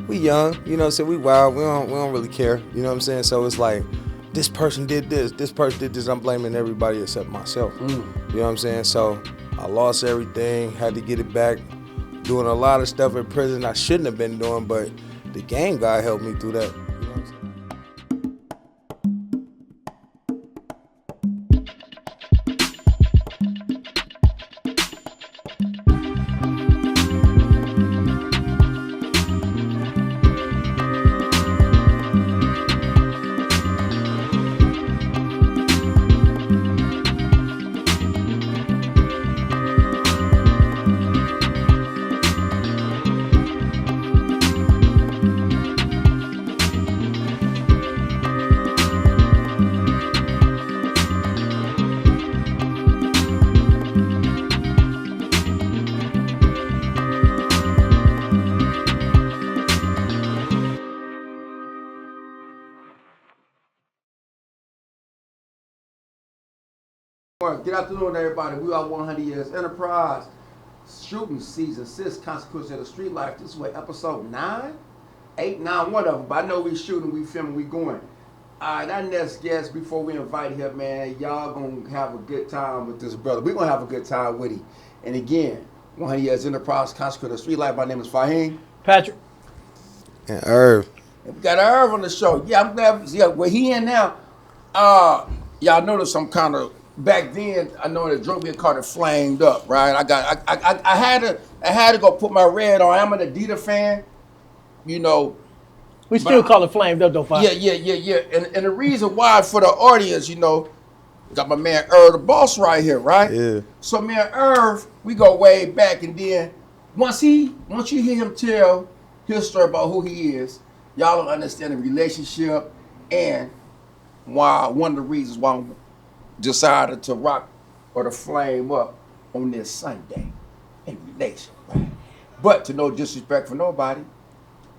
we young, you know what I'm saying? We wild, we don't really care, you know what I'm saying? So it's like, this person did this person did this, I'm blaming everybody except myself. You know what I'm saying? So I lost everything, had to get it back, doing a lot of stuff in prison I shouldn't have been doing, but the game guy helped me through that. You know what I'm saying? Good afternoon, everybody. We are 100 Years Enterprise, shooting season 6, Consequences of the Street Life. This is what, episode 9? 8, 9, one of them. But I know we shooting, we filming, we going. All right, our next guest, before we invite him, man, y'all gonna have a good time with this brother. We're gonna have a good time with him. And again, 100 Years Enterprise, Consequences of the Street Life. My name is Fahim. Patrick. And Irv. And we got Irv on the show. Yeah, I'm glad. Yeah, where he in now. Y'all notice I'm kind of. Back then, I know the drove me car that flamed up, right? I had to go put my red on. I'm an Adidas fan, you know. We still call it flamed up though, Fahim. Yeah. And the reason why for the audience, you know, got my man Irv the boss right here, right? Yeah. So me and Irv, we go way back, and then once you hear him tell his story about who he is, y'all will understand the relationship and why one of the reasons why I'm decided to rock or to flame up on this Sunday in relation, right? But to no disrespect for nobody,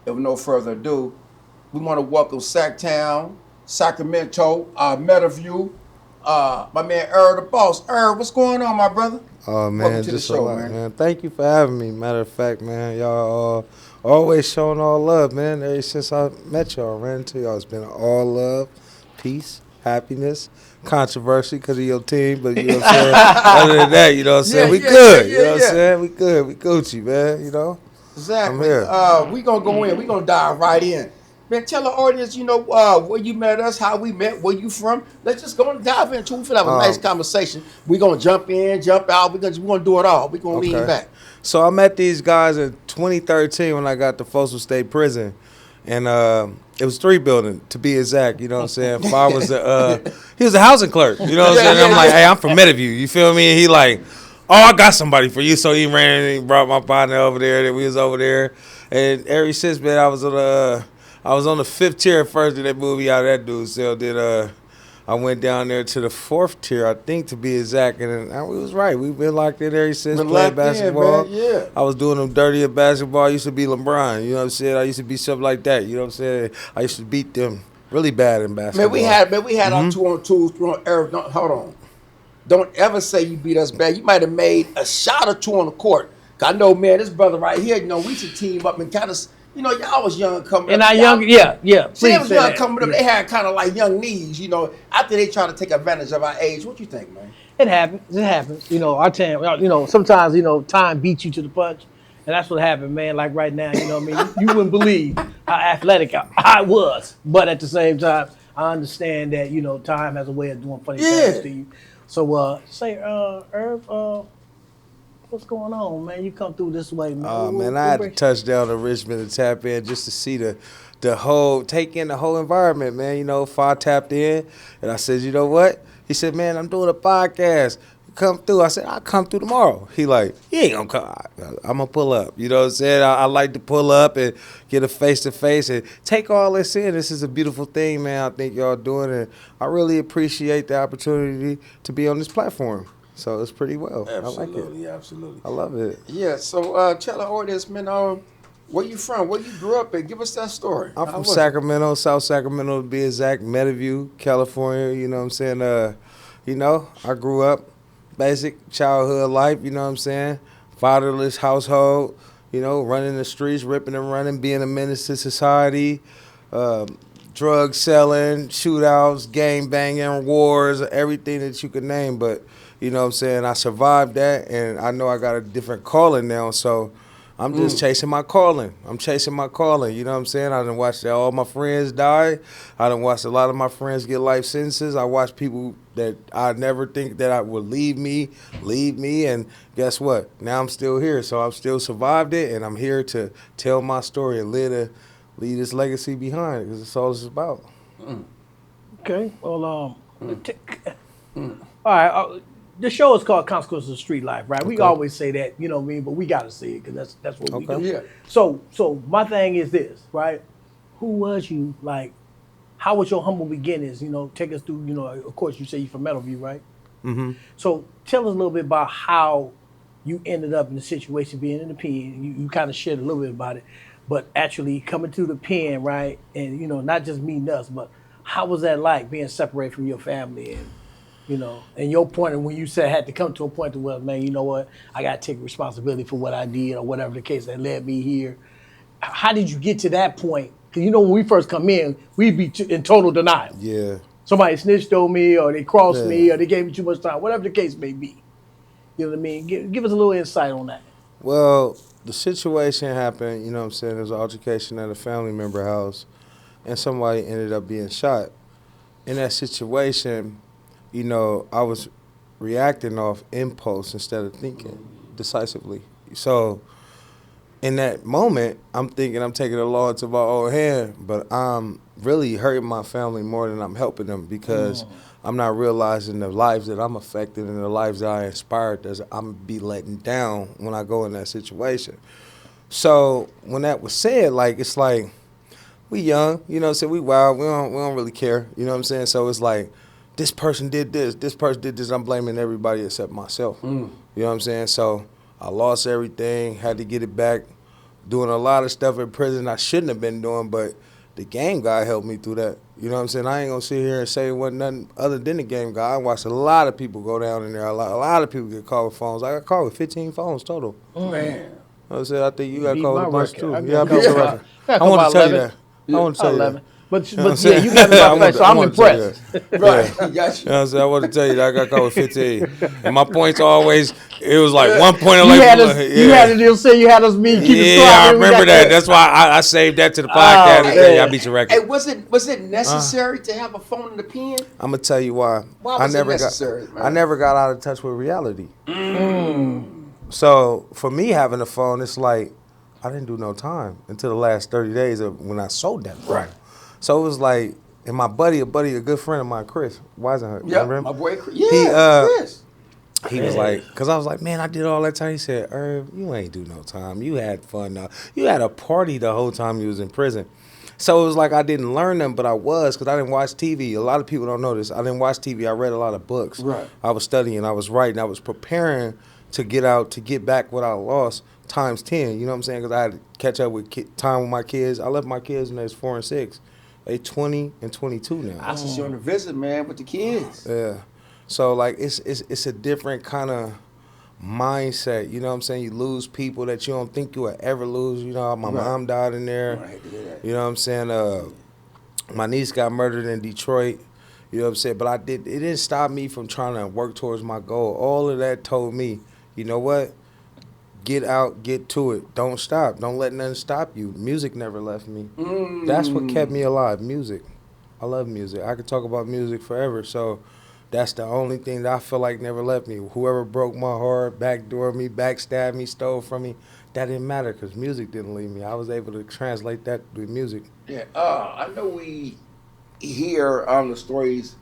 if no further ado, we want to welcome Sacktown, Sacramento, Meadowview, my man Irv the boss. Irv, what's going on, my brother? Oh man, welcome to just the show, a lot, man. Thank you for having me. Matter of fact, man, y'all always showing all love, man. Ever since I met y'all, ran into y'all, it's been all love, peace, happiness, controversy because of your team, but you know what I'm saying? Other than that, you know what I'm saying? We good. You know what I'm saying? We good. We Gucci, man, you know? Exactly. I'm here. We gonna go in. We gonna dive right in. Man, tell the audience, you know, where you met us, how we met, where you from. Let's just go and dive into it. We feel have a nice conversation. We gonna jump in, jump out. We gonna do it all. We gonna lean back. So I met these guys in 2013 when I got to Folsom State Prison. And it was 3 building, to be exact, you know what I'm saying? Fa was he was a housing clerk, you know what I'm saying? I'm like, hey, I'm from Meadowview, you feel me? And he like, oh, I got somebody for you. So he ran and he brought my partner over there, and we was over there. And ever since, man, I was on the 5th tier at first, and they moved me out of that dude. So then I went down there to the 4th tier, I think, to be exact, and we was right. We've been locked in there since playing basketball. Yeah. I was doing them dirty at basketball. I used to be LeBron, you know what I'm saying? I used to be something like that, you know what I'm saying? I used to beat them really bad in basketball. Man, we had our 2-on-2s. Irv, hold on. Don't ever say you beat us bad. You might have made a shot or 2 on the court. I know, man, this brother right here, you know, we should team up and kind of. You know, y'all was young coming up. And I young, yeah. They was young coming up. They had kind of like young knees, you know. After they try to take advantage of our age, what you think, man? It happens. You know, our time, you know, sometimes, you know, time beats you to the punch. And that's what happened, man. Like right now, you know what I mean? You wouldn't believe how athletic I was. But at the same time, I understand that, you know, time has a way of doing funny things to you. So, Irv, what's going on, man? You come through this way, man. Man, I had to touch down to Richmond to tap in just to see take in the whole environment, man. You know, Fa tapped in, and I said, you know what? He said, man, I'm doing a podcast. Come through. I said, I'll come through tomorrow. He like, he ain't gonna come. I'm gonna pull up. You know what I'm saying? I like to pull up and get a face-to-face and take all this in. This is a beautiful thing, man. I think y'all doing it. I really appreciate the opportunity to be on this platform. So it's pretty well. Absolutely, I like it. absolutely. I love it. Yeah, so tell the audience, man, where you from? Where you grew up at? Give us that story. I'm from Sacramento, South Sacramento to be exact, Meadowview, California, you know what I'm saying? You know, I grew up, basic childhood life, you know what I'm saying? Fatherless household, running the streets, ripping and running, being a menace to society, drug selling, shootouts, gang banging, wars, everything that you could name. But, you know what I'm saying, I survived that, and I know I got a different calling now, so I'm just chasing my calling. I'm chasing my calling, you know what I'm saying? I done watched all my friends die. I done watched a lot of my friends get life sentences. I watched people that I never think that I would leave me, and guess what? Now I'm still here, so I've still survived it, and I'm here to tell my story and leave this legacy behind, because that's all it's about. Okay, well, all right. The show is called Consequences of Street Life, right? We always say that, you know what I mean, but we got to see it because that's what we do. Yeah. So my thing is this, right? Who was you? Like, how was your humble beginnings? Take us through. Of course, you say you're from Meadowview, right? Mm-hmm. So tell us a little bit about how you ended up in the situation, being in the pen. You kind of shared a little bit about it, but actually coming to the pen, right? And not just meeting us, but how was that like being separated from your family and your point, and when you said had to come to a point to where, man, you know what, I got to take responsibility for what I did or whatever the case that led me here. How did you get to that point? Because when we first come in, we'd be in total denial. Yeah. Somebody snitched on me, or they crossed me, or they gave me too much time, whatever the case may be. You know what I mean? Give us a little insight on that. Well, the situation happened, you know what I'm saying, there was an altercation at a family member house, and somebody ended up being shot. In that situation, I was reacting off impulse instead of thinking decisively. So in that moment, I'm thinking I'm taking the law into my own hand, but I'm really hurting my family more than I'm helping them, because I'm not realizing the lives that I'm affecting and the lives that I inspired that I'm going to be letting down when I go in that situation. So when that was said, it's like, we young, so we wild, we don't really care, you know what I'm saying? So it's like, this person did this, I'm blaming everybody except myself. You know what I'm saying? So I lost everything, had to get it back, doing a lot of stuff in prison I shouldn't have been doing, but the game guy helped me through that. You know what I'm saying? I ain't gonna sit here and say it wasn't nothing other than the game guy. I watched a lot of people go down in there, a lot of people get called with phones. I got called with 15 phones total. Man. You know what I'm saying? I think you got Beat called my with a bunch record. too. I Yeah, I got beat your called record. about- I want to tell you 11. that. I want to tell you 11. that. But You know what I'm yeah, saying? you got me by face, so I'm impressed. Right. You know what I'm saying? I want to tell you that I got caught with 15. And my points always, it was like 1 point You away had from us. You had to deal say you had us meet. Keep it Yeah, I strong, we remember got that. That's why I saved that to the podcast and tell you I beat your record. Hey, was it necessary to have a phone in the pen? I'm going to tell you why. Why was it necessary, man? I never got out of touch with reality. So for me having a phone, it's like I didn't do no time until the last 30 days of when I sold that phone. Right. So it was like, and my buddy, a good friend of mine, Chris Weisenhut. Yeah, Remember him? my boy Chris. Yeah, Chris. He was like, because I was like, man, I did all that time. He said, Irv, you ain't do no time. You had fun. You had a party the whole time you was in prison. So it was like I didn't learn them, but I was, because I didn't watch TV. A lot of people don't know this. I didn't watch TV. I read a lot of books. Right. I was studying. I was writing. I was preparing to get out, to get back what I lost times 10. You know what I'm saying? Because I had to catch up with time with my kids. I left my kids when they was 4 and 6. They 20 and 22 now. I was on a visit, man, with the kids. Yeah. So like it's a different kind of mindset. You know what I'm saying? You lose people that you don't think you would ever lose. You know, my mom died in there. Right, yeah. You know what I'm saying? My niece got murdered in Detroit. You know what I'm saying? But it didn't stop me from trying to work towards my goal. All of that told me, you know what? Get out, get to it. Don't stop. Don't let nothing stop you. Music never left me. That's what kept me alive, music. I love music. I could talk about music forever. So that's the only thing that I feel like never left me. Whoever broke my heart, backdoored me, backstabbed me, stole from me, that didn't matter because music didn't leave me. I was able to translate that with music. Yeah, I know we hear on the stories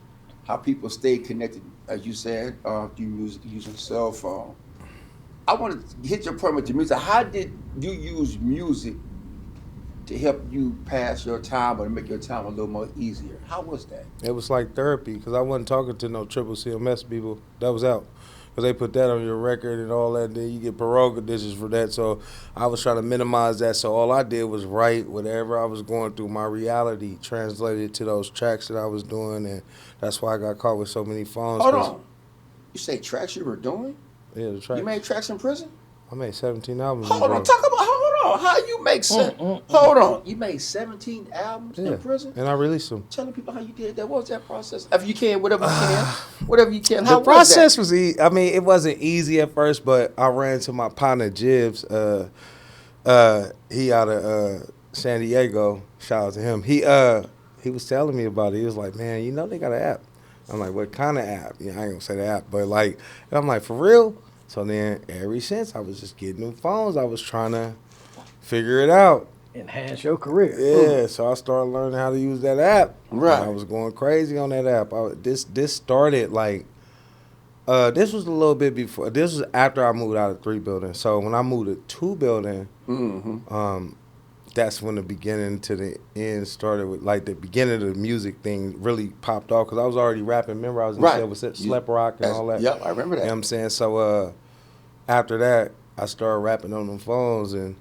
how people stay connected, as you said, through music, using cell phone. I want to hit your point with the music. How did you use music to help you pass your time or to make your time a little more easier? How was that? It was like therapy because I wasn't talking to no triple CMS people. That was out. Because they put that on your record and all that. Then you get parole conditions for that. So I was trying to minimize that. So all I did was write whatever I was going through. My reality translated to those tracks that I was doing. And that's why I got caught with so many phones. Hold on. You say tracks you were doing? Yeah, the tracks. You made tracks in prison? I made 17 albums. Hold on. Talk about, hold Oh, how you make hold on. You made 17 albums in prison? And I released them. Telling people how you did that. What was that process? If you can, whatever you can. Whatever you can. How The process was easy. I mean, it wasn't easy at first, but I ran to my partner Jibs. He out of San Diego. Shout out to him. He was telling me about it. He was like, man, you know they got an app. I'm like, what kind of app? Yeah, I ain't gonna say the app, but like, and I'm like, for real? So then, ever since, I was just getting them phones. I was trying to figure it out. Enhance your career. Yeah, so I started learning how to use that app. Right. And I was going crazy on that app. This started like, this was a little bit before. This was after I moved out of 3 building. So when I moved to 2 building, that's when the beginning to the end started with, like, the beginning of the music thing really popped off because I was already rapping. Remember, I was in with Slep Rock and all that. Yep, I remember that. You know what I'm saying? So after that, I started rapping on them phones and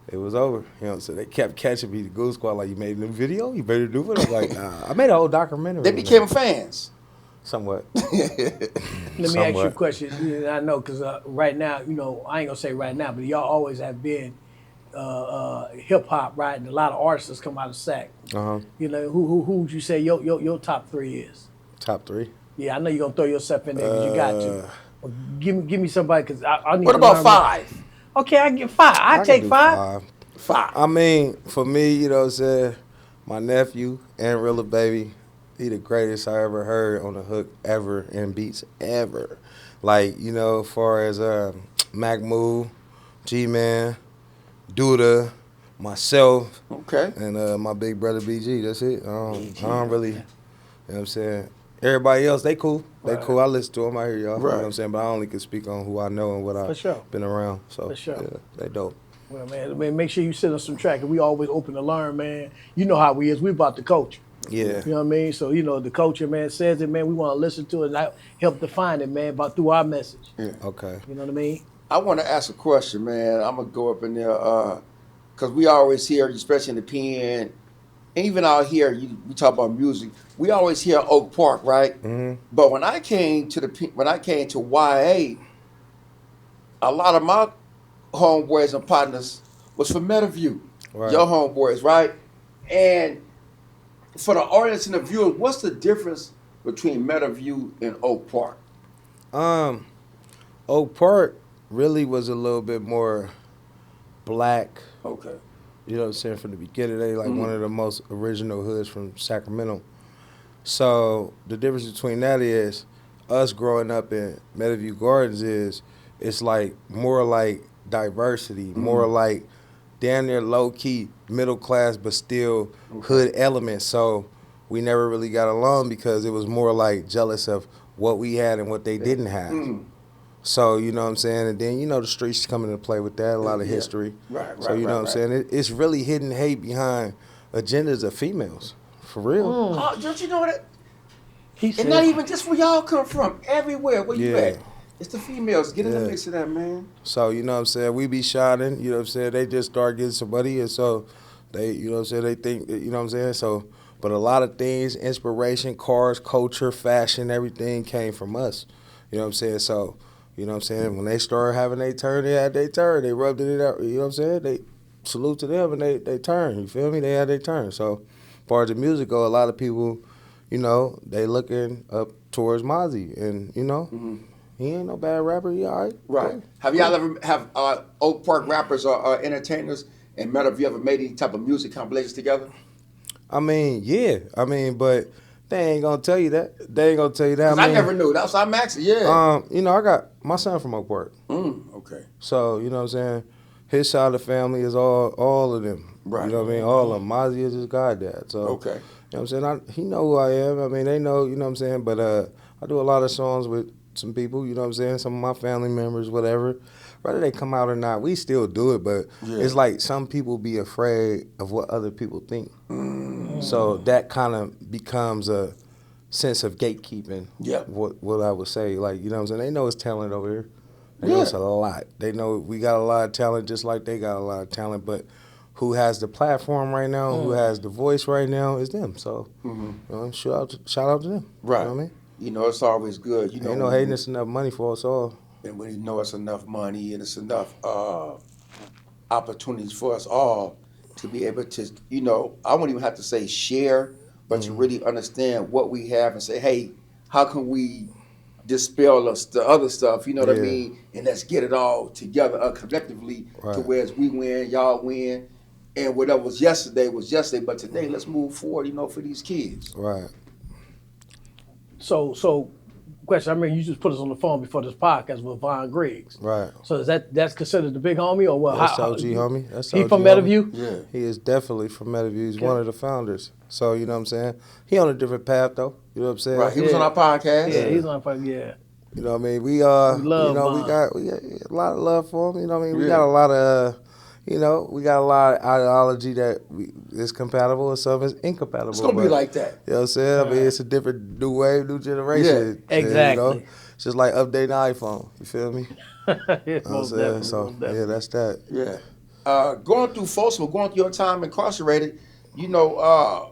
it was over. You know, so they kept catching me, the Goose Squad, like, you made a new video? You better do it. I was like, nah. I made a whole documentary. They became fans. Somewhat. Let me ask you a question. I know because right now, you know, I ain't gonna say right now, but y'all always have been hip hop, right? And a lot of artists come out of Sac. You know, who would you say your top 3 is? Top 3? Yeah, I know you're gonna throw yourself in there because you got to. Well, give me somebody because I need. What about 5? Okay, I get 5. I take 5. 5. I mean, for me, you know what I'm saying, my nephew, Anrilla Baby, he the greatest I ever heard on the hook ever in beats ever. Like, you know, as far as Mac Move, G-Man, Duda, myself, and my big brother BG. That's it. I don't really, you know what I'm saying. Everybody else, they cool. They cool. I listen to them. I hear y'all. You know what I'm saying? But I only can speak on who I know and what I've been around. So, yeah, they dope. Well, man, make sure you send us some track. And we always open to learn, man. You know how we is. We about the culture. Yeah. You know what I mean? So, you know, the culture, man, says it, man. We want to listen to it and help define it, man, through our message. Yeah. Okay. You know what I mean? I want to ask a question, man. I'm going to go up in there because we always hear, especially in the pen, and even out here, we talk about music. We always hear Oak Park, right? Mm-hmm. But when I came to YA, a lot of my homeboys and partners was from Meadowview. Right. Your homeboys, right? And for the audience and the viewers, what's the difference between Meadowview and Oak Park? Oak Park really was a little bit more black. Okay. You know what I'm saying? From the beginning, they like one of the most original hoods from Sacramento. So the difference between that is us growing up in Meadowview Gardens is it's like more like diversity, more like damn near low key middle class, but still hood elements. So we never really got along because it was more like jealous of what we had and what they didn't have. So, you know what I'm saying? And then, you know, the streets come into play with that, a lot of history. Right. So, you know what I'm saying? It's really hidden hate behind agendas of females. For real. Oh, don't you know that? It's not even just where y'all come from. Everywhere where you at. It's the females. Get in the mix of that, man. So, you know what I'm saying? We be shining. You know what I'm saying? They just start getting somebody. And so, they, you know what I'm saying? They think, you know what I'm saying? So, but a lot of things, inspiration, cars, culture, fashion, everything came from us. You know what I'm saying? So, you know what I'm saying? When they started having their turn, they had their turn. They rubbed it out. You know what I'm saying? They salute to them and they turn. You feel me? They had their turn. So, as far as the music go, a lot of people, you know, they looking up towards Mozzie. And, you know, he ain't no bad rapper. He all right. Right. Okay. Have y'all ever have Oak Park rappers or entertainers and have you ever made any type of music compilations together? I mean, yeah. I mean, but they ain't gonna tell you that. They ain't gonna tell you that. I never knew. That's why I'm asking. Yeah. You know, I got my son from Oak Park. Okay. So you know what I'm saying. His side of the family is all of them. Right. You know what I mean. All of them. Mozzie is his goddad. So okay. You know what I'm saying. He know who I am. I mean, they know. You know what I'm saying. But I do a lot of songs with some people. You know what I'm saying. Some of my family members, whatever. Whether they come out or not, we still do it. But it's like some people be afraid of what other people think. So that kind of becomes a sense of gatekeeping. Yeah. What I would say, like, you know what I'm saying? They know it's talent over here. They know it's a lot. They know we got a lot of talent just like they got a lot of talent. But who has the platform right now, who has the voice right now is them. So, you know, shout out to them. Right. You know what I mean? You know, it's always good. You know, ain't no hating, it's enough money for us all. And when you know it's enough money and it's enough opportunities for us all to be able to, I won't even have to say share, but to really understand what we have and say, hey, how can we dispel us the other stuff, you know what I Yeah. mean? And let's get it all together collectively to Right. where we win, y'all win, and whatever was yesterday, but today let's move forward, for these kids. Right. So, question. I mean, you just put us on the phone before this podcast with Von Griggs. Right. So that's considered the big homie, or what? That's OG homie. That's he OG from homie. Meadowview? Yeah. He is definitely from Meadowview. He's Okay. one of the founders. So, you know what I'm saying? He on a different path, though. You know what I'm saying? Right. He was on our podcast. Yeah, he's on fire. Yeah. You know what I mean? We love we Von. got a lot of love for him. You know what I mean? We Yeah. got a lot of, we got a lot of ideology that is compatible and some is incompatible. It's gonna be but, like that. You know what I'm saying? I mean, it's a different new wave, new generation. Yeah, exactly. It's just like updating the iPhone. You feel me? Yes, You know what I'm most saying? definitely, So, most definitely. that's that. Yeah. Going through Folsom, going through your time incarcerated, because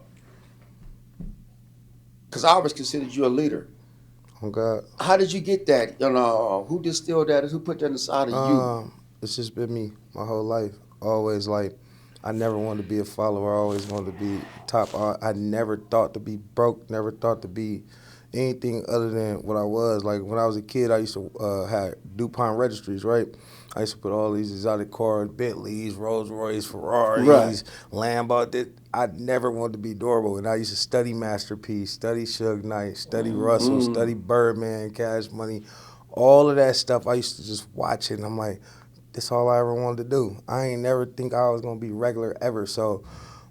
I always considered you a leader. Oh, God. How did you get that? Who distilled that? Who put that inside of you? It's just been me my whole life. Always like, I never wanted to be a follower. I always wanted to be top. I never thought to be broke. Never thought to be anything other than what I was. Like when I was a kid, I used to have DuPont registries, right? I used to put all these exotic cars, Bentleys, Rolls Royce, Ferraris, Right. Lambo. I never wanted to be durable, and I used to study Masterpiece, study Suge Knight, study Russell, study Birdman, Cash Money, all of that stuff. I used to just watch it, and I'm like, that's all I ever wanted to do. I ain't never think I was gonna be regular ever. So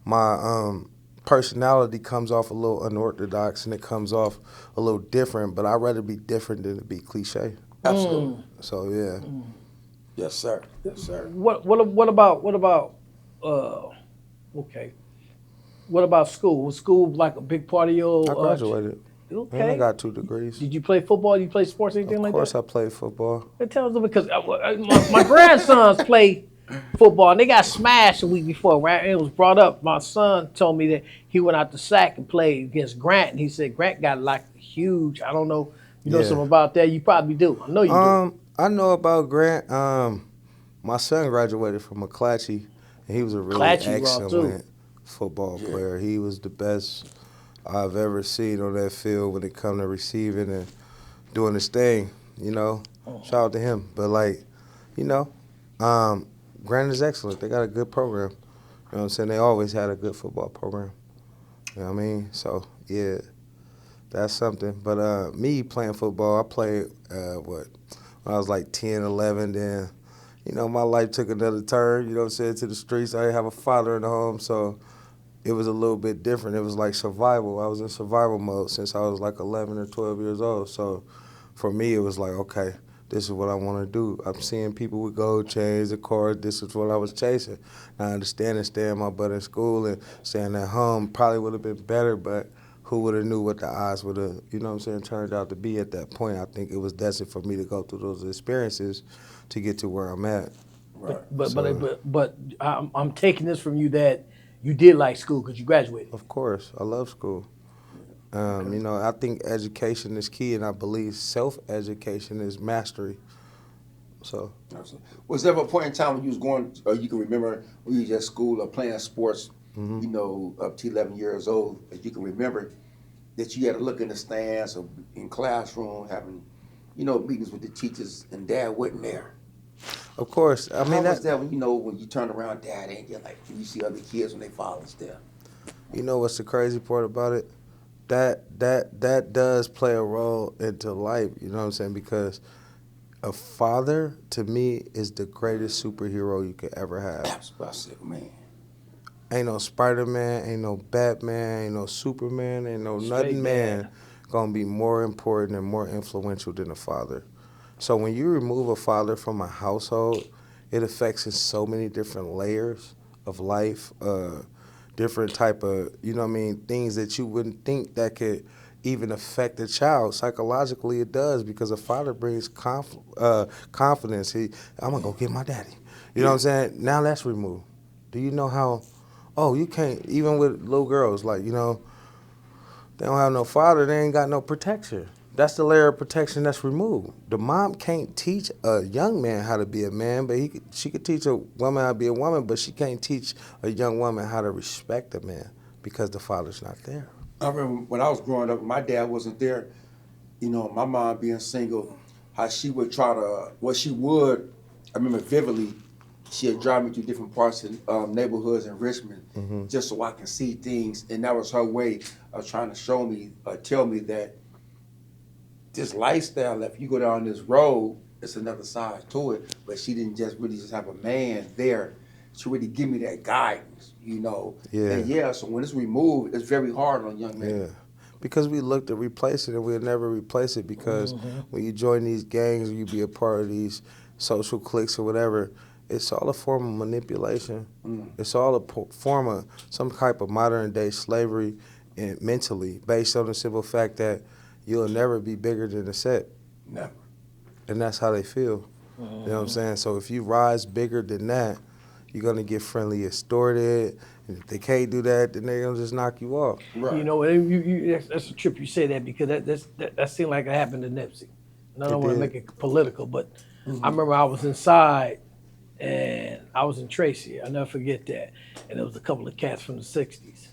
my personality comes off a little unorthodox, and it comes off a little different. But I'd rather be different than to be cliche. Absolutely. So yeah. Yes, sir. Yes, sir. What about okay. What about school? Was school like a big part of your? I graduated. Okay. And I got 2 degrees. Did you play football? Did you play sports, anything like Of course, that? I played football. Tell us because my grandsons play football and they got smashed a week before. Right? It was brought up. My son told me that he went out to Sac and played against Grant, and he said Grant got like huge. I don't know. You know Yeah. something about that? You probably do. I know you do. I know about Grant. My son graduated from McClatchy, and he was a really McClatchy raw, too. excellent football player. He was the best I've ever seen on that field when it come to receiving and doing his thing. Shout out to him. But Grant is excellent. They got a good program. You know what I'm saying? They always had a good football program. You know what I mean? So yeah, that's something. But me playing football, I played when I was like 10, 11. Then, my life took another turn. You know what I'm saying? To the streets. I didn't have a father in the home, so it was a little bit different. It was like survival. I was in survival mode since I was like 11 or 12 years old. So for me, it was like, okay, this is what I want to do. I'm seeing people with gold chains, the cars. This is what I was chasing. Now, I understand staying my butt in school and staying at home probably would have been better, but who would have knew what the odds would have, turned out to be at that point. I think it was destined for me to go through those experiences to get to where I'm at. Right. But I'm taking this from you that you did like school because you graduated. Of course, I love school. I think education is key, and I believe self-education is mastery. So, Was there ever a point in time when you was going, or you can remember when you was at school or playing sports, up to 11 years old, that you can remember that you had to look in the stands or in classroom having, meetings with the teachers and Dad wasn't there? of course, I mean How was that when when you turn around, Dad ain't there, like when you see other kids when they father's there? You know what's the crazy part about it? That does play a role into life, you know what I'm saying? Because a father, to me, is the greatest superhero you could ever have. That's what I said, man. Ain't no Spider-Man, ain't no Batman, ain't no Superman, ain't no Straight nothing man gonna be more important and more influential than a father. So when you remove a father from a household, it affects in so many different layers of life, different type of, things that you wouldn't think that could even affect a child. Psychologically, it does, because a father brings confidence. I'm going to go get my daddy. You know what I'm saying? Now that's removed. Do you know how, you can't, even with little girls, they don't have no father, they ain't got no protection. That's the layer of protection that's removed. The mom can't teach a young man how to be a man, but she could teach a woman how to be a woman, but she can't teach a young woman how to respect a man because the father's not there. I remember when I was growing up, my dad wasn't there. You know, my mom being single, how she would try to, I remember vividly, she'd drive me to different parts of neighborhoods in Richmond just so I can see things. And that was her way of trying to show me, tell me that this lifestyle, if you go down this road, it's another side to it. But she didn't just really just have a man there to really give me that guidance, you know. Yeah. And so when it's removed, it's very hard on young men. Yeah. Because we look to replace it and we'll never replace it because when you join these gangs or you be a part of these social cliques or whatever, it's all a form of manipulation. It's all a form of some type of modern day slavery and mentally based on the simple fact that you'll never be bigger than the set. Never. And that's how they feel. You know what I'm saying? So if you rise bigger than that, you're going to get friendly extorted. And if they can't do that, then they're going to just knock you off. Right. You know, that's a trip you say that because that seemed like it happened to Nipsey. And I don't want to make it political, but I remember I was inside and I was in Tracy. I'll never forget that. And there was a couple of cats from the 60s.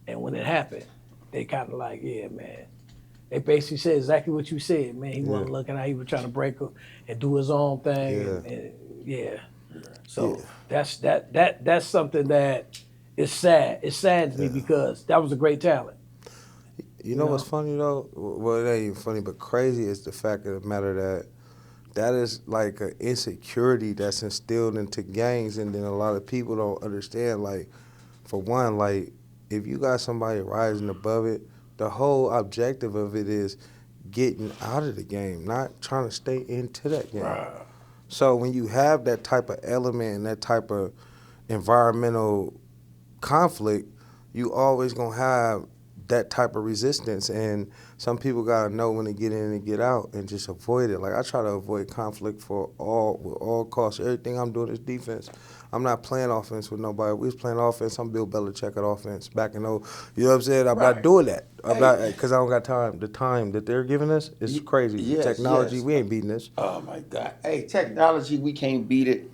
And when it happened, they kind of like, yeah, man. They basically said exactly what you said, man. He wasn't looking how he was trying to break up and do his own thing. So that's something that is sad. It saddens me because that was a great talent. You know what's funny though? Well, it ain't even funny, but crazy is the fact of the matter that is like an insecurity that's instilled into gangs, and then a lot of people don't understand. Like, for one, like if you got somebody rising above it, the whole objective of it is getting out of the game, not trying to stay into that game. Right. So when you have that type of element and that type of environmental conflict, you always gonna have that type of resistance. And some people gotta know when to get in and get out and just avoid it. Like I try to avoid conflict with all costs. Everything I'm doing is defense. I'm not playing offense with nobody. We was playing offense. I'm Bill Belichick at offense back in you know what I'm saying? I'm not doing that. I'm not, because I don't got time. The time that they're giving us is crazy. Yes, Technology, yes. we ain't beating this. Oh my God. Hey, technology, we can't beat it.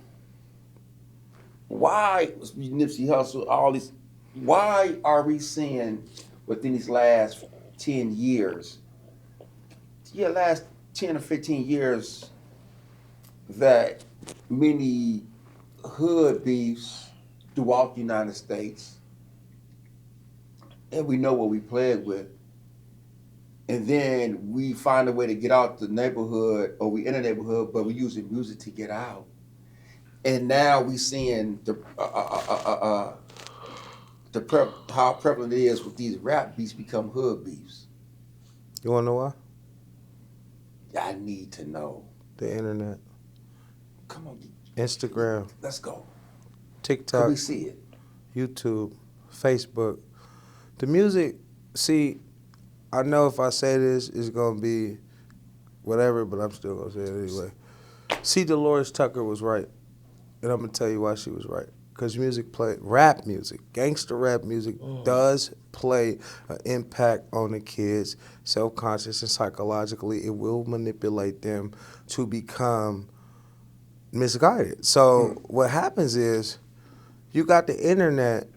Why was Nipsey Hussle, all these, why are we seeing within these last 10 years, last 10 or 15 years, that many hood beefs throughout the United States, and we know what we played with, and then we find a way to get out the neighborhood, or we in a neighborhood, but we're using music to get out. And now we seeing how prevalent it is with these rap beefs become hood beefs. You wanna know why? I need to know. The internet, Come on, Instagram, let's go. Can TikTok, we see it? YouTube, Facebook. The music, see, I know if I say this, it's gonna be whatever, but I'm still gonna say it anyway. See, Dolores Tucker was right, and I'm gonna tell you why she was right. Because rap music, gangster rap music does play an impact on the kids, self-conscious and psychologically. It will manipulate them to become misguided. So what happens is you got the internet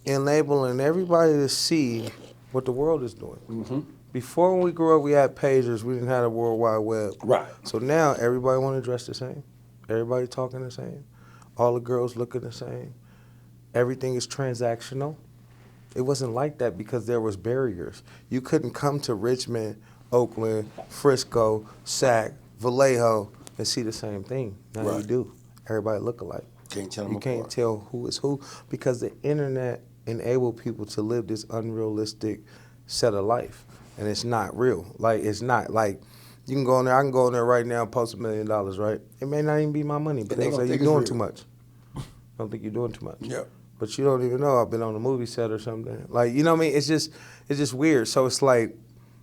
enabling everybody to see what the world is doing. Before when we grew up, we had pagers. We didn't have a World Wide Web. Right. So now everybody want to dress the same. Everybody talking the same. All the girls looking the same. Everything is transactional. It wasn't like that because there was barriers. You couldn't come to Richmond, Oakland, Frisco, Sac, Vallejo, and see the same thing. Now you do. Everybody look alike. Can't tell them You can't tell who is who because the internet enabled people to live this unrealistic set of life. And it's not real. Like, it's not. Like, you can go in there, I can go in there right now and post $1 million, right? It may not even be my money, but they say you're doing too much. I don't think you're doing too much. Yeah. But you don't even know I've been on a movie set or something. Like, you know what I mean? It's just weird. So it's like,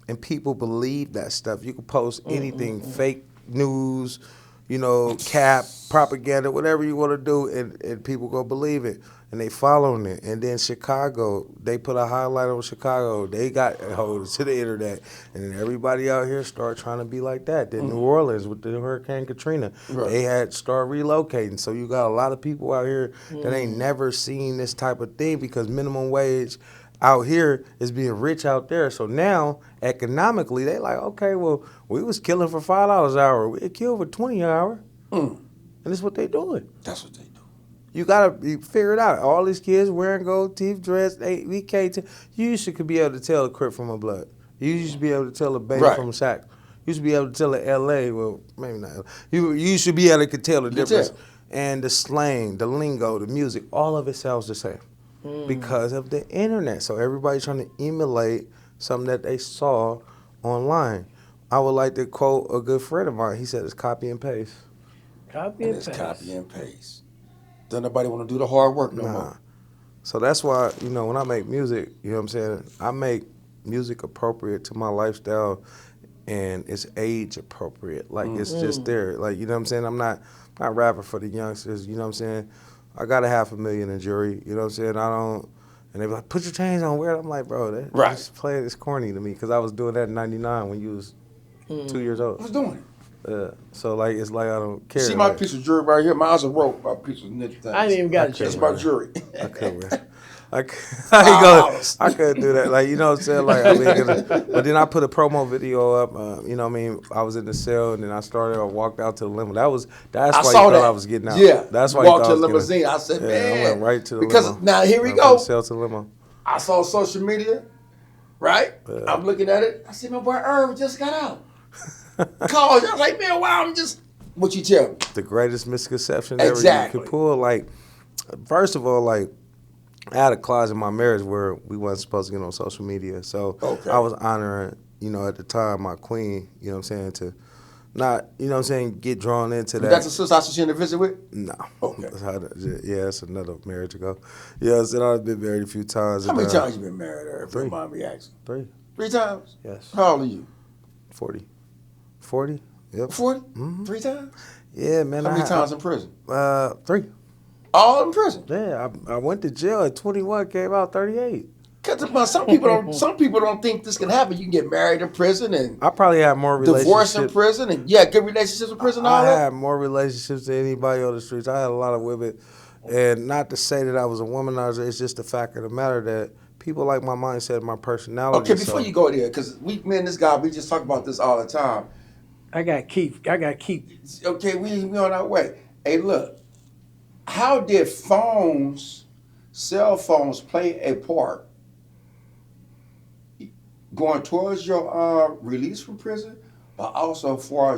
and people believe that stuff. You can post anything, fake news, you know, cap, propaganda, whatever you want to do, and people go believe it. and they following it. And then Chicago, they put a highlight on Chicago. They got a hold to the internet, and then everybody out here started trying to be like that. Then New Orleans with the Hurricane Katrina, they had started relocating. So you got a lot of people out here that ain't never seen this type of thing because minimum wage out here is being rich out there. So now economically, they like, okay, well, we was killing for $5 an hour. We kill for 20 an hour. And that's what they doing. That's what they do. You gotta figure it out. All these kids wearing gold teeth, dressed. We can't. You should be able to tell a Crip from a Blood. You should be able to tell a Bay from a Sac. You should be able to tell a L.A. Well, maybe not. You should be able to tell the difference. And the slang, the lingo, the music, all of it sounds the same because of the internet. So everybody's trying to emulate something that they saw online. I would like to quote a good friend of mine. He said it's copy and paste. Copy and paste. Copy and paste. Don't nobody want to do the hard work no more. So that's why, when I make music, you know what I'm saying, I make music appropriate to my lifestyle and it's age appropriate. Like it's just there. Like, you know what I'm saying? I'm not rapping for the youngsters, you know what I'm saying? I got $500,000 in jewelry, you know what I'm saying? I don't, and they be like, put your chains on, wear it. I'm like, bro, just play it, it's corny to me because I was doing that in 99 when you was 2 years old. I was doing it. So like it's like I don't care. See my piece of jewelry right here. Mine's a rope. My piece of knit things. I ain't even got a chain. That's my jewelry. I couldn't. I couldn't do that. Like, you know what I'm saying? Like, but then I put a promo video up. You know what I mean? I was in the cell and then I walked out to the limo. That's why you thought I was getting out. Yeah. That's why you walked thought to the limousine. I said, man. I went right to the because limo. Now here we go. Cell to the limo. I saw social media, right? I'm looking at it. I said, my boy Irv just got out. Called. I was like, man, wow, I'm just. What you tell me? The greatest misconception ever you could pull. Like, first of all, like, I had a clause in my marriage where we wasn't supposed to get on social media. So I was honoring, at the time, my queen, you know what I'm saying, to not, get drawn into that. That's a sister I should send a visit with? No. Okay. Yeah, it's another marriage ago. Yeah, I said I've been married a few times. How many times you been married, Eric? 3. Mind me asking. 3. 3 times? Yes. How old are you? 40. 40? Yep. 40? 3 times? Yeah, man. How many times in prison? 3. All in prison? Yeah, I went to jail at 21, came out 38. Because some people don't think this can happen. You can get married in prison and I probably had more relationships. Divorce in prison and good relationships in prison. I had more relationships than anybody on the streets. I had a lot of women, and not to say that I was a womanizer. It's just the fact of the matter that people like my mindset, my personality. Okay, before you go there, because me and this guy, we just talk about this all the time. I got Keith. Okay, we on our way. Hey, look, how did cell phones, play a part going towards your release from prison, but also for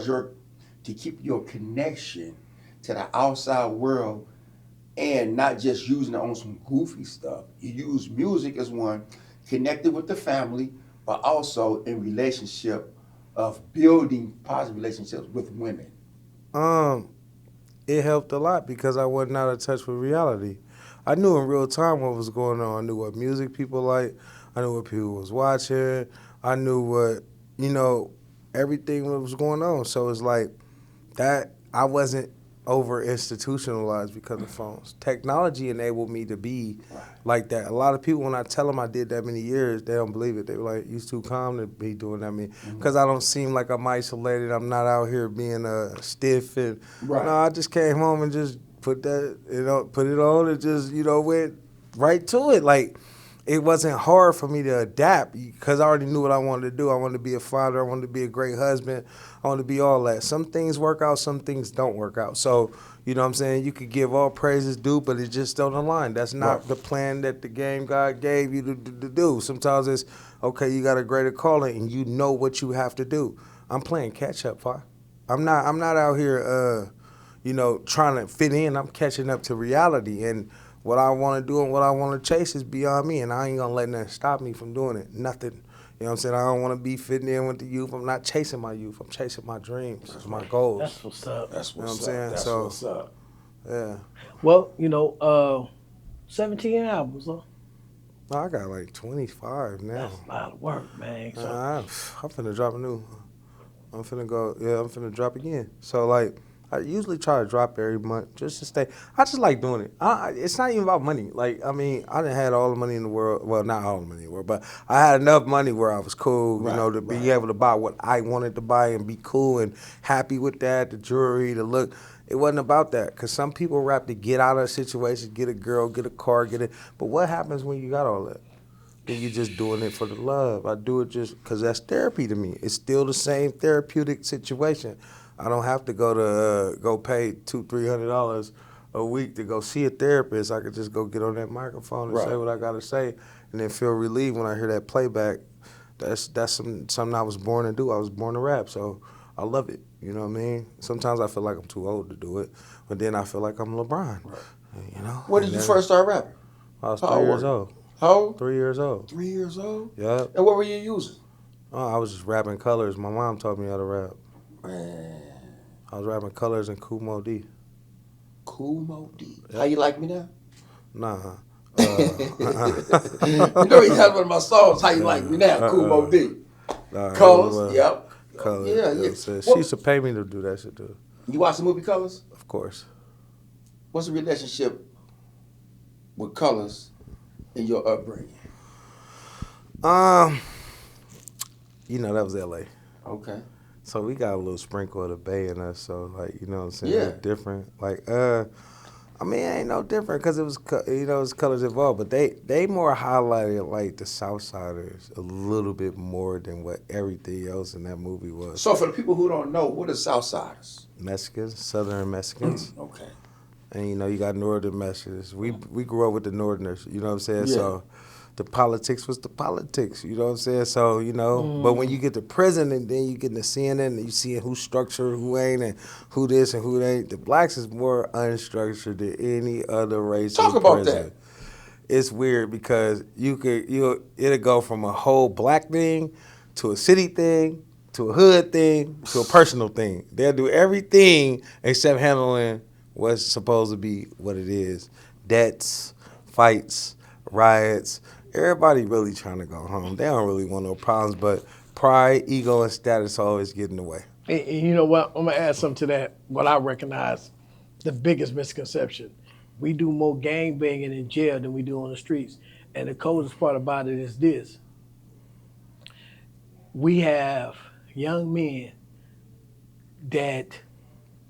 to keep your connection to the outside world and not just using it on some goofy stuff? You use music as one, connected with the family, but also in relationship of building positive relationships with women. It helped a lot because I wasn't out of touch with reality. I knew in real time what was going on. I knew what music people liked. I knew what people was watching. I knew what, everything that was going on. So it's like that I wasn't over institutionalized because of phones. Technology enabled me to be like that. A lot of people, when I tell them I did that many years, they don't believe it. They were like, "You're too calm to be doing that." Because I don't seem like I'm isolated. I'm not out here being stiff. And no, I just came home and just put it on and just went right to it. Like, it wasn't hard for me to adapt because I already knew what I wanted to do. I wanted to be a father. I wanted to be a great husband. I wanted to be all that. Some things work out, some things don't work out. So, you know what I'm saying? You could give all praises due, but it just don't align. That's not the plan that the game God gave you to do. Sometimes it's, okay, you got a greater calling and you know what you have to do. I'm playing catch up, Pa. I'm not out here, trying to fit in. I'm catching up to reality. And what I want to do and what I want to chase is beyond me, and I ain't going to let nothing stop me from doing it. Nothing. You know what I'm saying? I don't want to be fitting in with the youth. I'm not chasing my youth. I'm chasing my dreams, my goals. That's what's up. That's what's up. Saying? That's what's up. Yeah. Well, 17 albums, huh? No, I got like 25 now. That's a lot of work, man. I'm finna drop a new. I'm finna drop again. So, like, I usually try to drop every month just to stay. I just like doing it. It's not even about money. Like, I mean, I done had all the money in the world. Well, not all the money in the world, but I had enough money where I was cool, Right, to be able to buy what I wanted to buy and be cool and happy with that, the jewelry, the look. It wasn't about that, because some people rap to get out of a situation, get a girl, get a car, get it. But what happens when you got all that? Then you just doing it for the love. I do it just because that's therapy to me. It's still the same therapeutic situation. I don't have to go pay $200-$300 a week to go see a therapist. I could just go get on that microphone and say what I gotta say, and then feel relieved when I hear that playback. That's something I was born to do. I was born to rap, so I love it. You know what I mean? Sometimes I feel like I'm too old to do it, but then I feel like I'm LeBron. Right. When did you first start rapping? I was 3 years old. How old? 3 years old. 3 years old? Yep. And what were you using? Oh, I was just rapping colors. My mom taught me how to rap. Man. I was rapping colors and Kumo D. Kumo D. Yep. How you like me now? Nah. You know he had one of my songs, How You Like Me Now, Kumo D. Colors, yep. Colors. Yeah. She used to pay me to do that shit too. You watch the movie Colors? Of course. What's the relationship with Colors in your upbringing? That was LA. Okay. So we got a little sprinkle of the Bay in us, so like, you know what I'm saying? Yeah. It's different. Like, I mean, it ain't no different because it was, it's colors involved, but they more highlighted like the Southsiders a little bit more than what everything else in that movie was. So for the people who don't know, what are Southsiders? Mexicans, Southern Mexicans. Okay. And you got Northern Mexicans. We grew up with the Northerners, you know what I'm saying? Yeah. So the politics was the politics, you know what I'm saying? So, but when you get to prison and then you get to CNN and you see who's structured, who ain't, and who this and who ain't, the blacks is more unstructured than any other race. Talk in about prison. that. It's weird because it'll go from a whole black thing to a city thing to a hood thing to a personal thing. They'll do everything except handling what's supposed to be what it is. Debts, fights, riots. Everybody really trying to go home. They don't really want no problems, but pride, ego, and status always get in the way. And you know what? I'm going to add something to that. What I recognize, the biggest misconception. We do more gangbanging in jail than we do on the streets. And the coldest part about it is this. We have young men that,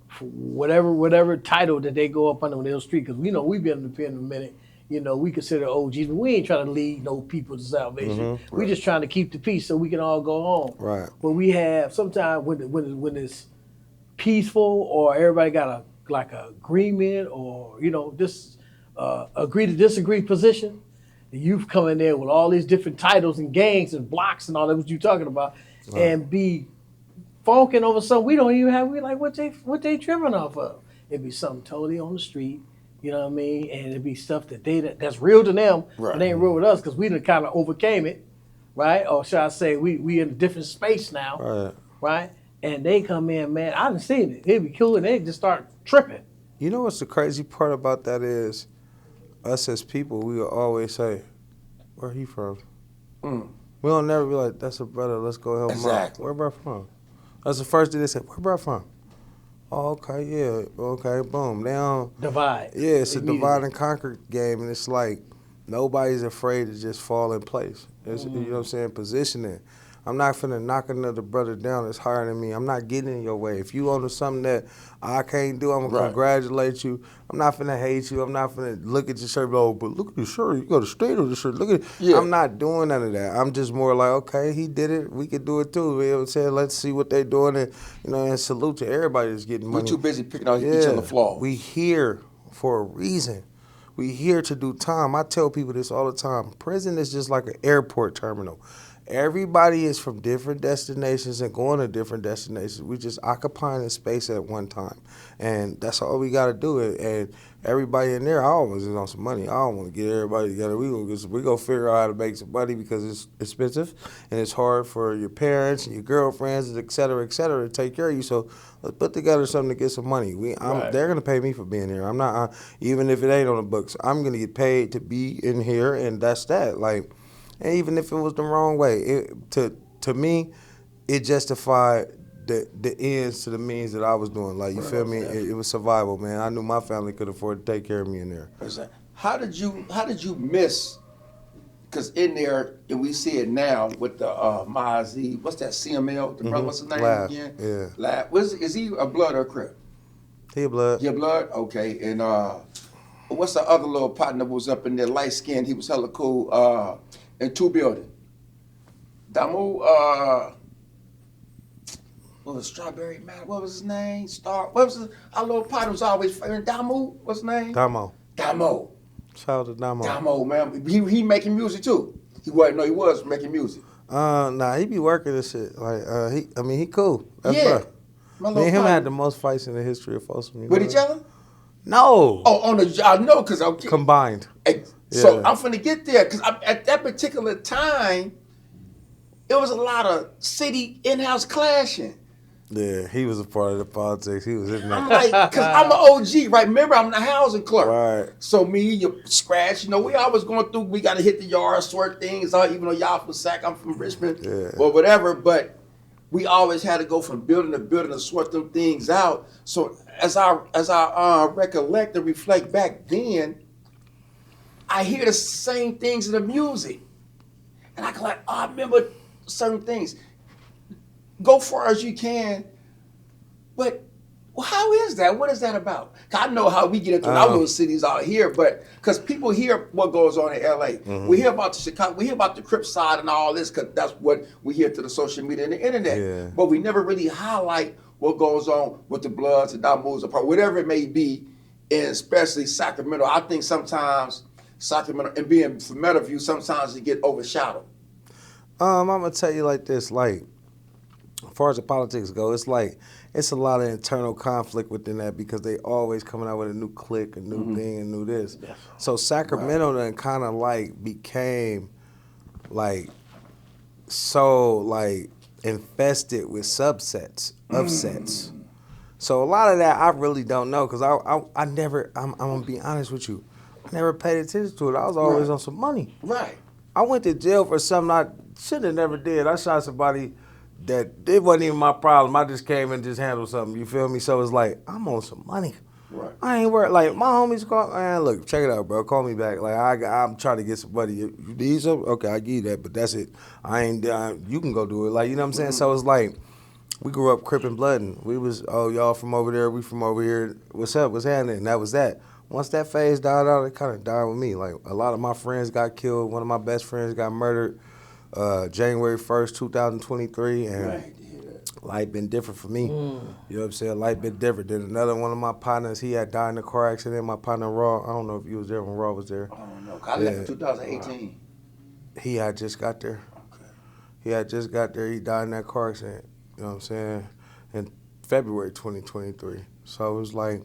for whatever title that they go up under on the street, because we've been in the pen a minute, we consider OGs, but we ain't trying to lead no people to salvation. Mm-hmm. We're just trying to keep the peace so we can all go home. Right. But we have, sometimes when it's peaceful or everybody got a agreement or, just agree to disagree position, the youth come in there with all these different titles and gangs and blocks and all that what you're talking about, and be funking over something we don't even have. We like, what they tripping off of? It'd be something totally on the street. You know what I mean? And it'd be stuff that's real to them, but ain't real with us because we done kind of overcame it, right? Or should I say, we in a different space now, right? And they come in, man, I done seen it. It'd be cool, and they just start tripping. You know what's the crazy part about that is, us as people, we will always say, where he from? We don't never be like, that's a brother, let's go help him out. Where bro from? That's the first thing they say, where bro from? Oh, okay, yeah, okay, boom. They don't divide. Yeah, it's a divide and conquer game, and it's like nobody's afraid to just fall in place. It's, you know what I'm saying? Positioning. I'm not finna knock another brother down that's higher than me. I'm not getting in your way. If you on to something that I can't do, I'm gonna congratulate you. I'm not finna hate you. I'm not finna look at your shirt, oh, but look at your shirt. You got a state on the shirt. Look at it. Yeah. I'm not doing none of that. I'm just more like, okay, he did it. We could do it too. You know what I'm saying? Let's see what they doing, and and salute to everybody that's getting money. We're too busy picking out each other's flaws. We here for a reason. We here to do time. I tell people this all the time. Prison is just like an airport terminal. Everybody is from different destinations and going to different destinations. We just occupying a space at one time. And that's all we got to do. And everybody in there always is on some money. I don't want to get everybody together. We gonna figure out how to make some money because it's expensive and it's hard for your parents and your girlfriends, et cetera, to take care of you. So let's put together something to get some money. They're going to pay me for being here. I'm not, even if it ain't on the books, I'm going to get paid to be in here, and that's that. Like, and even if it was the wrong way, to me, it justified the ends to the means that I was doing. Like, you feel me? It was survival, man. I knew my family could afford to take care of me in there. How did you miss? Because in there, and we see it now with the Mozzie, what's that, CML, the brother, what's his name Laugh, again? yeah. Laugh. Is he a blood or a Crip? He a blood. Your blood? Okay. And what's the other little partner that was up in there, light skinned, he was hella cool, in 2 building. Damu, what was Strawberry Man? What was his name? Our little partner was always fighting. Damu, what's his name? Damo. Shout out to Damo. Damo, man. He making music too. He was making music. Nah, he be working this shit. Like, he cool. That's Yeah. bro. Me and him had the most fights in the history of Folsom. With each other? No. Oh, I know, because I'm combined. So Yeah. I'm finna get there, because at that particular time, it was a lot of city in-house clashing. Yeah, he was a part of the politics. He was in I'm there. like, because I'm an OG, right? Remember, I'm the housing clerk. Right. So me, you scratch, we always going through, we got to hit the yard, sort things out, even though y'all from Sac, I'm from Richmond, or whatever, but we always had to go from building to building to sort them things out. So as I recollect and reflect back then, I hear the same things in the music. And I can I remember certain things. Go far as you can, but how is that? What is that about? 'Cause I know how we get into our little cities out here, but because people hear what goes on in LA. Mm-hmm. We hear about the Chicago, we hear about the Crip side and all this, because that's what we hear through the social media and the internet. Yeah. But we never really highlight what goes on with the Bloods and Damus, apart, whatever it may be, and especially Sacramento. I think sometimes Sacramento, and being from Meadowview, sometimes it get overshadowed. I'm gonna tell you like this, like, as far as the politics go, it's like it's a lot of internal conflict within that, because they always coming out with a new clique, a new thing, and new this. Yes. So Sacramento then kind of like became like so like infested with subsets, upsets. So a lot of that I really don't know, because I never, I'm gonna be honest with you, I never paid attention to it. I was always on some money. Right. I went to jail for something I should have never did. I shot somebody that it wasn't even my problem. I just came and just handled something. You feel me? So it's like, I'm on some money. Right. I ain't worried. Like, my homies call, man, look, check it out, bro. Call me back. Like, I'm trying to get somebody. You need something? Okay, I give you that, but that's it. You can go do it. Like, you know what I'm saying? So it's like, we grew up Crip and blooding. We was, y'all from over there, we from over here. What's up? What's happening? And that was that. Once that phase died out, it kind of died with me. Like, a lot of my friends got killed. One of my best friends got murdered January 1st, 2023. And Right. life been different for me. You know what I'm saying? Life been different. Then another one of my partners, he had died in a car accident. My partner, Raw, I don't know if you was there when Raw was there. I don't know. I left in 2018. He had just got there. Okay. He had just got there. He died in that car accident. You know what I'm saying? In February 2023. So it was like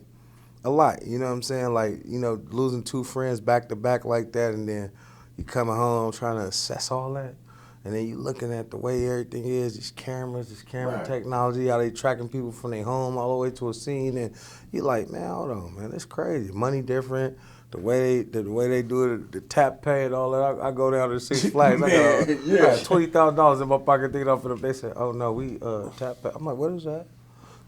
a lot. You know what I'm saying? Like, losing 2 friends back to back like that, and then you coming home trying to assess all that. And then you looking at the way everything is, these cameras, this camera Right. technology, how they tracking people from their home all the way to a scene, and you like, man, hold on, man, it's crazy. Money different, the way they do it, the tap pay and all that. I go down to Six Flags, I got $20,000 in my pocket thinking off of them. They said, oh no, we tap pay. I'm like, what is that?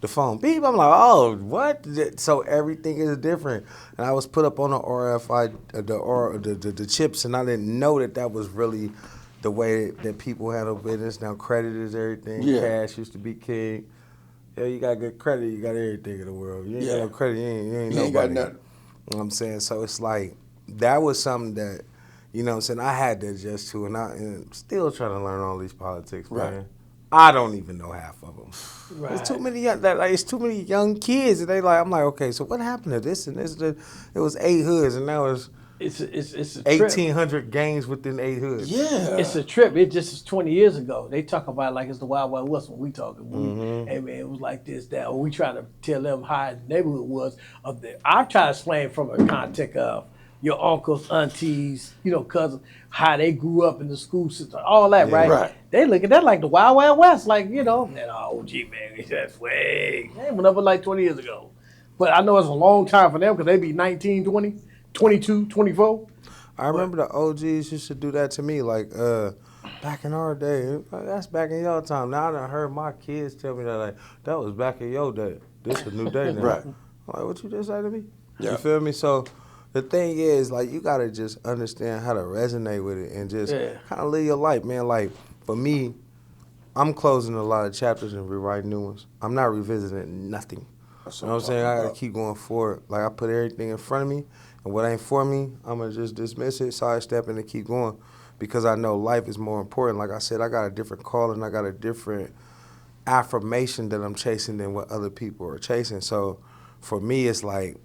The phone beep. I'm like, oh, what? So everything is different. And I was put up on the RFI, the chips, and I didn't know that was really the way that people handle business. Now credit is everything. Yeah. Cash used to be king. Yeah, you got good credit, you got everything in the world. You ain't got no credit, you ain't You ain't nobody. got nothing. You know what I'm saying? So it's like, that was something that, you know what I'm saying, I had to adjust to, and I'm still trying to learn all these politics, man. Right. I don't even know half of them. Right. There's too many it's too many young kids, and I'm like, okay, so what happened to this and this? It was 8 hoods, and now it's It's a trip. 1,800 gangs within 8 hoods. Yeah. It's a trip. It just is 20 years ago. They talk about it like it's the Wild Wild West when we talking. Hey man, it was like this, that. Or we try to tell them how the neighborhood was. I try to explain from a context of your uncles, aunties, cousins, how they grew up in the school system, all that, Yeah. right? Right. They look at that like the Wild Wild West, like, that OG man, that's way. They went up like 20 years ago. But I know it's a long time for them because they be 19, 20, 22, 24. I remember the OGs used to do that to me, like back in our day. That's back in your time. Now I done heard my kids tell me that, like, that was back in your day. This a new day now. Right. I'm like, what you just say to me? Yeah. You feel me? So the thing is, like, you gotta just understand how to resonate with it and just kind of live your life, man. Like, for me, I'm closing a lot of chapters and rewriting new ones. I'm not revisiting nothing. You know what I'm saying? I gotta keep going forward. Like, I put everything in front of me, and what ain't for me, I'm gonna just dismiss it, sidestep it, and keep going, because I know life is more important. Like I said, I got a different calling, I got a different affirmation that I'm chasing than what other people are chasing. So for me, it's like,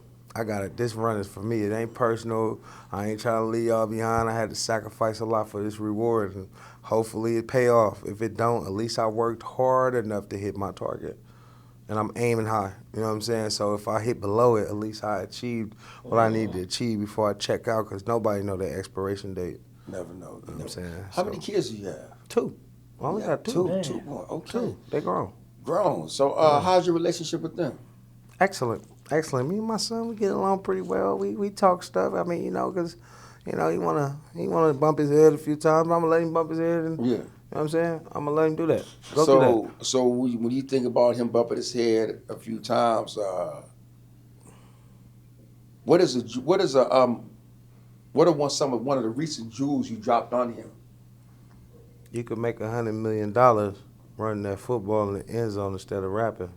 this run is for me. It ain't personal. I ain't trying to leave y'all behind. I had to sacrifice a lot for this reward, and hopefully it pay off. If it don't, at least I worked hard enough to hit my target. And I'm aiming high, you know what I'm saying? So if I hit below it, at least I achieved what I need to achieve before I check out, because nobody know the expiration date. Never know. You know what I'm saying? How many kids do you have? 2. I only got 2. Two more. Okay. 2. They grown. Grown. So how's your relationship with them? Excellent. Me and my son, we get along pretty well. We talk stuff. I mean, because, he wanna bump his head a few times. I'm gonna let him bump his head, and Yeah. you know what I'm saying? I'm gonna let him do that. Go So through so when you think about him bumping his head a few times, what are one of the recent jewels you dropped on him? that. You could make $100 million running that football in the end zone instead of rapping.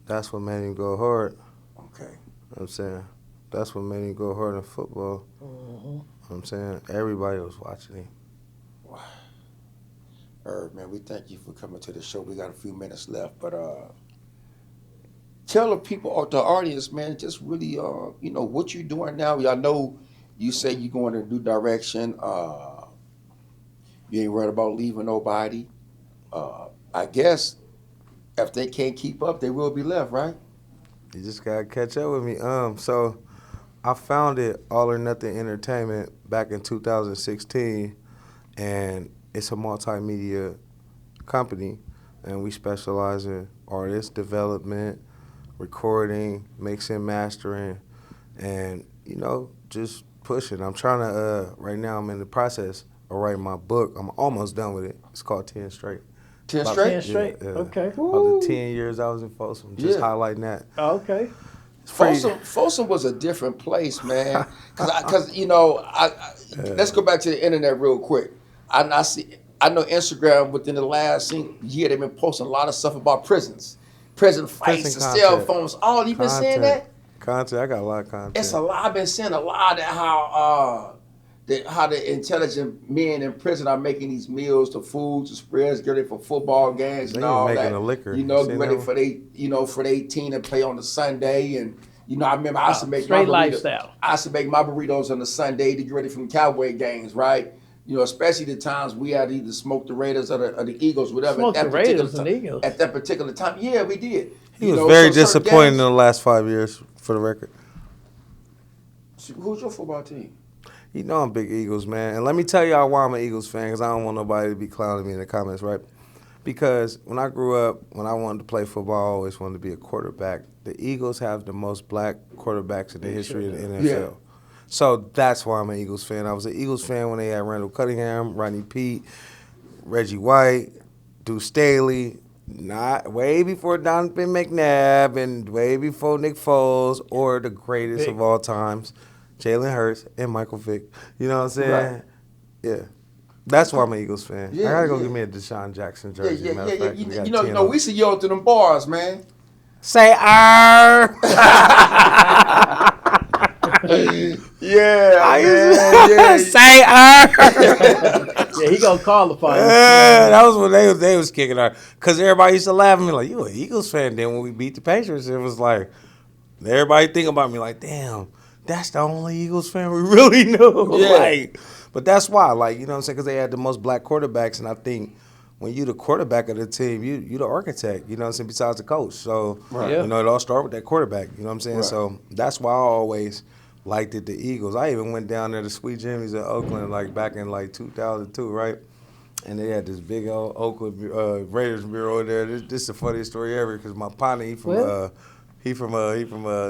That's what made him go hard. Okay. You know what I'm saying? That's what made him go hard in football. You know what I'm saying? Everybody was watching him. Wow. Herb, man, we thank you for coming to the show. We got a few minutes left, but tell the people, the audience, man, just really, what you doing now. I know you say you're going in a new direction. You ain't worried about leaving nobody. I guess if they can't keep up, they will be left, right? You just gotta catch up with me. So I founded All or Nothing Entertainment back in 2016, and it's a multimedia company, and we specialize in artist development, recording, mixing, mastering, and just pushing. I'm trying to right now I'm in the process of writing my book. I'm almost done with it. It's called 10 Straight. 10 About- straight? 10 straight. Yeah, Okay. About the 10 years I was in Folsom. Just Yeah. highlighting that. Oh, okay. It's pretty- Folsom was a different place, man. Let's go back to the internet real quick. I know Instagram within the last year they've been posting a lot of stuff about prisons, prison fights, Prison and cell content. phones. All you been saying that? Content. I got a lot of content. It's a lot. I've been seeing a lot of how the intelligent men in prison are making these meals, the foods, the spreads, get ready for football games They and all making that. the liquor. Get You seen ready that for they team to play on the Sunday. And I remember I used to make Straight my lifestyle. I used to make my burritos on the Sunday to get ready from Cowboy games, right? Especially the times we had to either smoke the Raiders or the Eagles, whatever. Smoke at the that particular Raiders and ti- Eagles. At that particular time, yeah, we did. He was very so certain disappointed in games- the last 5 years, for the record. Who's your football team? I'm big Eagles, man. And let me tell y'all why I'm an Eagles fan, because I don't want nobody to be clowning me in the comments, right? Because when I grew up, when I wanted to play football, I always wanted to be a quarterback. The Eagles have the most black quarterbacks in the history of the NFL. Yeah. So that's why I'm an Eagles fan. I was an Eagles fan when they had Randall Cunningham, Rodney Peete, Reggie White, Deuce Staley, not way before Donovan McNabb and way before Nick Foles, or the greatest of all times, Jalen Hurts and Michael Vick. You know what I'm saying? Right. Yeah. That's why I'm an Eagles fan. Yeah, I gotta go yeah. get me a Deshaun Jackson jersey. Matter of fact, we got 10 We see you out to them bars, man. Say R. Yeah, I man, used yeah. to say R. Yeah, he gonna qualify. Yeah, that was when they was kicking our. Cause everybody used to laugh at me like, "You an Eagles fan?" Then when we beat the Patriots, it was like everybody think about me like, "Damn, that's the only Eagles fan we really knew." Yeah. Like, but that's why, like, you know what I'm saying? Because they had the most black quarterbacks, and I think when you the quarterback of the team, you the architect. You know what I'm saying? Besides the coach, so Right. Yeah. it all started with that quarterback. You know what I'm saying? Right. So that's why I always liked it, the Eagles. I even went down there to Sweet Jimmy's in Oakland, like back in like 2002, right? And they had this big old Oakland Raiders bureau there. This is the funniest story ever because my partner, he from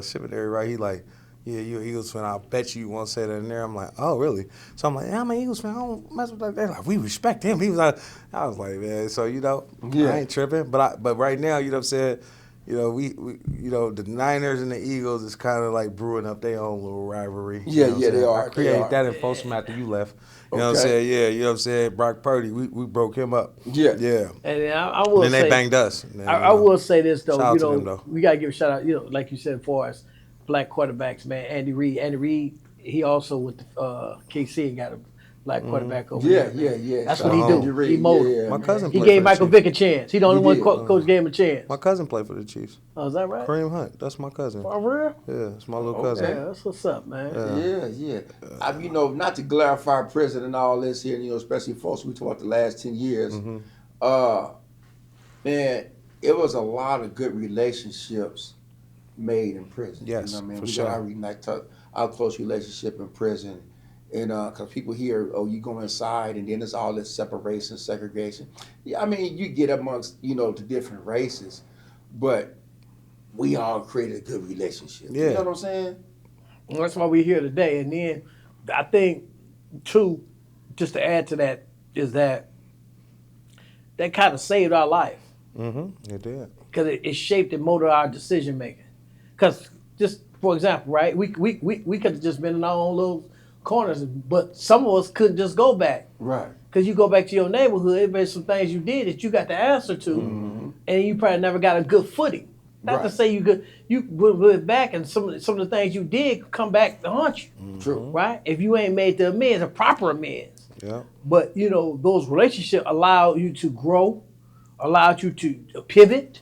Seminary, right? He like, yeah, you an Eagles fan. I bet you won't say that in there. I'm like, oh, really? So I'm like, yeah, I'm an Eagles fan. I don't mess with that. They're like, we respect him. He was like, I was like, man. So I ain't tripping. But right now, you know what I'm saying. We the Niners and the Eagles is kind of like brewing up their own little rivalry. Yeah, what I'm they saying? are. I created that in Folsom after you left. You know what I'm Okay. saying? Yeah, you know what I'm saying? Brock Purdy, we broke him up. Yeah. Yeah. And I will And then say, they banged us. And then, I will say this though, Shout out to them, though. we gotta give a shout out, like you said, for us black quarterbacks, man. Andy Reid, he also with KC got a black quarterback over there. Yeah. That's Shout what he out do. Andy Reid. He molded. Yeah, My man. cousin He played gave for the Michael Chiefs. Vick a chance. He the only one did. coach gave him a chance. My cousin played for the Chiefs. Oh, is that right? Kareem Hunt. That's my cousin. For real? Yeah, it's my little Okay. cousin. Yeah, that's what's up, man. Yeah. Not to glorify prison and all this here, especially folks we talk about the last 10 years. Man, it was a lot of good relationships made in prison. Yes, you know what I mean? for We sure. got our close relationship in prison. And because people hear, oh, you go inside and then there's all this separation, segregation. Yeah, I mean, you get amongst, the different races, but we all created a good relationship. Yeah. You know what I'm saying? Well, that's why we're here today. And then I think, too, just to add to that, is that kind of saved our life. It did. Because it shaped and molded our decision making. Because just for example, right, we could have just been in our own little corners, but some of us couldn't just go back. Right. Because you go back to your neighborhood, there's some things you did that you got the answer to, and you probably never got a good footing. Not to say you went back and some of the things you did come back to haunt you. True. Right? If you ain't made the amends, a proper amends. Yeah. But those relationships allow you to grow, allowed you to pivot.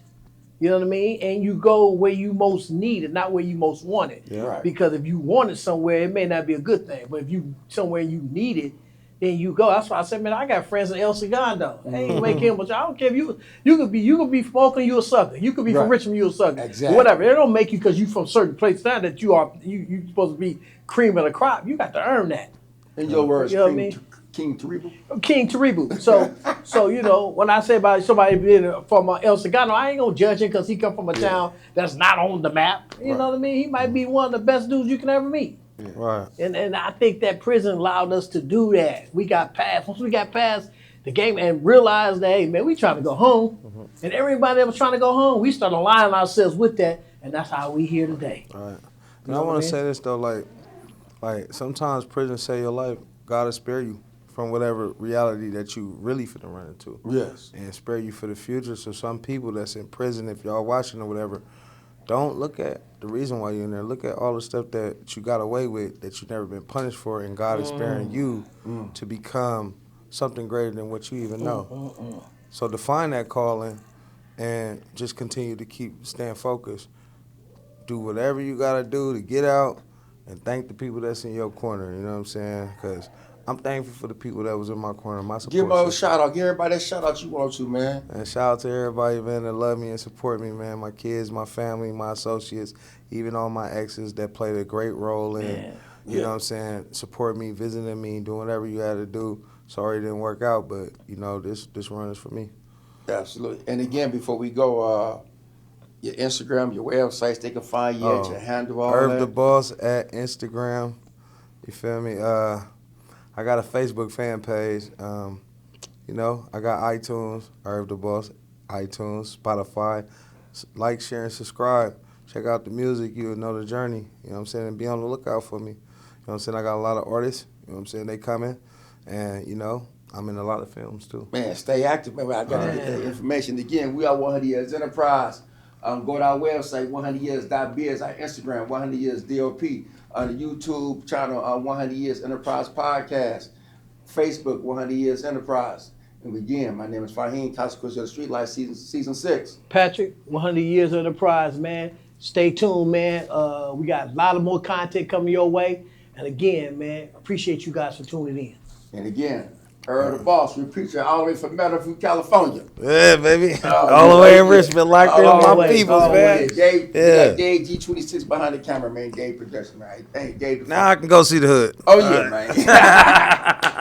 You know what I mean? And you go where you most need it, not where you most want it. Yeah. Right. Because if you want it somewhere, it may not be a good thing. But if you somewhere you need it, then you go. That's why I said, man, I got friends in El Segundo. They ain't make him, but I don't care if you could be from Oakland, you a sucker. You could be from Richmond, you a sucker. Exactly. Whatever. They don't make you because you from certain places now that you supposed to be cream of the crop. You got to earn that. In your words, You know what I mean? King Taribu. King Taribu. So when I say about somebody being from El Segundo, I ain't gonna judge him because he come from a town that's not on the map. You know what I mean? He might be one of the best dudes you can ever meet. Right. And I think that prison allowed us to do that. Once we got past the game and realized that, hey man, we trying to go home. And everybody that was trying to go home, we started aligning ourselves with that, and that's how we here today. Right. And I want to say this though, like sometimes prison save your life. God will spare you from whatever reality that you really finna run into. Yes. And spare you for the future. So some people that's in prison, if y'all watching or whatever, don't look at the reason why you're in there. Look at all the stuff that you got away with that you've never been punished for, and God is sparing you to become something greater than what you even know. So define that calling and just continue to keep staying focused. Do whatever you got to do to get out and thank the people that's in your corner. You know what I'm saying? Because I'm thankful for the people that was in my corner, my support Give them a system. shout out. Give everybody that shout out you want to, man. And shout out to everybody, man, that love me and support me, man. My kids, my family, my associates, even all my exes that played a great role in, you know what I'm saying, support me, visiting me, doing whatever you had to do. Sorry it didn't work out, but, this run is for me. Absolutely. And again, before we go, your Instagram, your websites, they can find you at your handle, all Irv that. the Boss at Instagram. You feel me? I got a Facebook fan page. I got iTunes, Irv the Boss, iTunes, Spotify. Like, share, and subscribe. Check out the music. You'll know the journey. You know what I'm saying? And be on the lookout for me. You know what I'm saying? I got a lot of artists. You know what I'm saying? They coming. And, I'm in a lot of films, too. Man, stay active, man. I got to get that information. Again, we are 100 Years Enterprise. Go to our website, 100years.biz, our Instagram, 100 Years DOP, on the YouTube channel, 100 Years Enterprise Podcast, Facebook, 100 Years Enterprise. And again, my name is Fahim, Consequences of the Street Life, season 6. Patrick, 100 Years Enterprise, man. Stay tuned, man. We got a lot of more content coming your way. And again, man, appreciate you guys for tuning in. And again, Irv the Boss, we preacher all the way from Meadowview, California. Yeah, baby. All the way in Richmond, locked in my peoples, man. Dave, Dave G26 behind the camera, man. Dave Production, man. Hey, Dave. Now I can go see the hood. Oh, yeah, man.